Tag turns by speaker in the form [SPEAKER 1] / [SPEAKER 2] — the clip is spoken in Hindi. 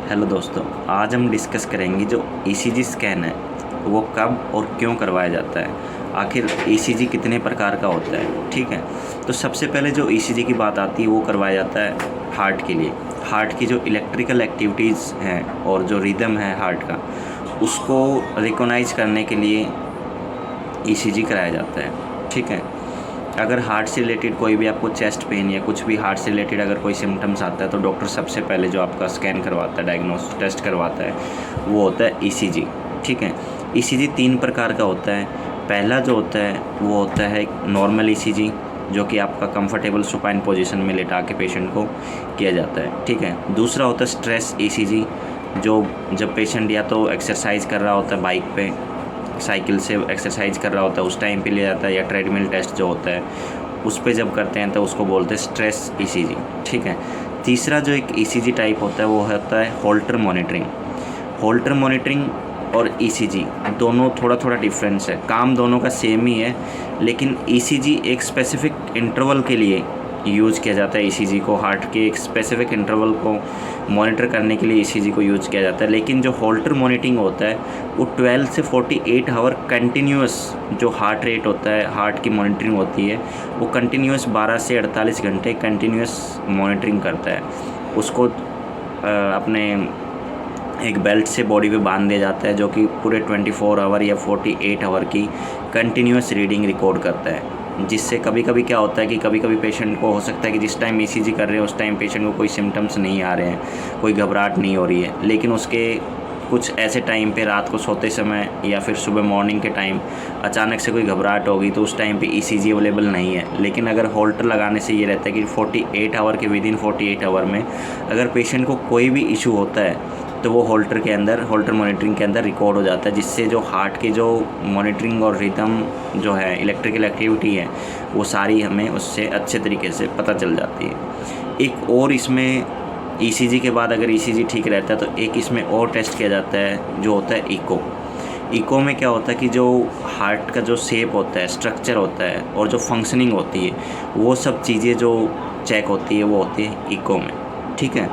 [SPEAKER 1] हेलो दोस्तों, आज हम डिस्कस करेंगे जो ईसीजी स्कैन है वो कब और क्यों करवाया जाता है। आखिर ईसीजी कितने प्रकार का होता है। ठीक है, तो सबसे पहले जो ईसीजी की बात आती है वो करवाया जाता है हार्ट के लिए। हार्ट की जो इलेक्ट्रिकल एक्टिविटीज़ हैं और जो रिदम है हार्ट का, उसको रिकॉग्नाइज करने के लिए ईसीजी कराया जाता है। ठीक है, अगर हार्ट से रिलेटेड कोई भी आपको चेस्ट पेन या कुछ भी हार्ट से रिलेटेड अगर कोई सिम्टम्स आता है तो डॉक्टर सबसे पहले जो आपका स्कैन करवाता है, डायग्नोस टेस्ट करवाता है, वो होता है ईसीजी। ठीक है, ईसीजी 3 प्रकार का होता है। पहला जो होता है वो होता है नॉर्मल ईसीजी, जो कि आपका कंफर्टेबल सुपाइन पोजीशन में लेटा के पेशेंट को किया जाता है। ठीक है, दूसरा होता है स्ट्रेस ईसीजी, जो जब पेशेंट या तो एक्सरसाइज कर रहा होता है, बाइक पे साइकिल से एक्सरसाइज कर रहा होता है उस टाइम पे लिया जाता है, या ट्रेडमिल टेस्ट जो होता है उस पे जब करते हैं तो उसको बोलते हैं स्ट्रेस ईसीजी। ठीक है, तीसरा जो एक ईसीजी टाइप होता है वो होता है होल्टर मॉनिटरिंग। होल्टर मॉनिटरिंग और ईसीजी दोनों थोड़ा थोड़ा डिफरेंस है, काम दोनों का सेम ही है, लेकिन ईसीजी एक स्पेसिफिक इंटरवल के लिए यूज़ किया जाता है। ईसीजी को हार्ट के एक स्पेसिफिक इंटरवल को मॉनिटर करने के लिए ईसीजी को यूज़ किया जाता है। लेकिन जो होल्टर मॉनिटरिंग होता है वो 12 से 48 आवर कंटिन्यूस जो हार्ट रेट होता है, हार्ट की मॉनिटरिंग होती है, वो कंटिन्यूस 12 से 48 घंटे कंटिन्यूस मॉनिटरिंग करता है। उसको अपने एक बेल्ट से बॉडी पे बांध दिया जाता है, जो कि पूरे 24 आवर या 48 आवर की कंटिन्यूस रीडिंग रिकॉर्ड करता है। जिससे कभी कभी क्या होता है कि कभी कभी पेशेंट को हो सकता है कि जिस टाइम ईसीजी कर रहे हैं उस टाइम पेशेंट को कोई सिम्टम्स नहीं आ रहे हैं, कोई घबराहट नहीं हो रही है, लेकिन उसके कुछ ऐसे टाइम पे रात को सोते समय या फिर सुबह मॉर्निंग के टाइम अचानक से कोई घबराहट होगी तो उस टाइम पे ईसीजी अवेलेबल नहीं है। लेकिन अगर होल्टर लगाने से ये रहता है कि 48 आवर के विदिन 48 आवर में अगर पेशेंट को कोई भी इशू होता है तो वो होल्टर के अंदर, होल्टर मॉनिटरिंग के अंदर रिकॉर्ड हो जाता है, जिससे जो हार्ट की जो मॉनिटरिंग और रिदम जो है, इलेक्ट्रिकल एक्टिविटी है, वो सारी हमें उससे अच्छे तरीके से पता चल जाती है। एक और इसमें ईसीजी के बाद अगर ईसीजी ठीक रहता है तो एक इसमें और टेस्ट किया जाता है जो होता है इको। इको में क्या होता है कि जो हार्ट का जो शेप होता है, स्ट्रक्चर होता है और जो फंक्शनिंग होती है, वो सब चीज़ें जो चेक होती है वो होती है इको में। ठीक है।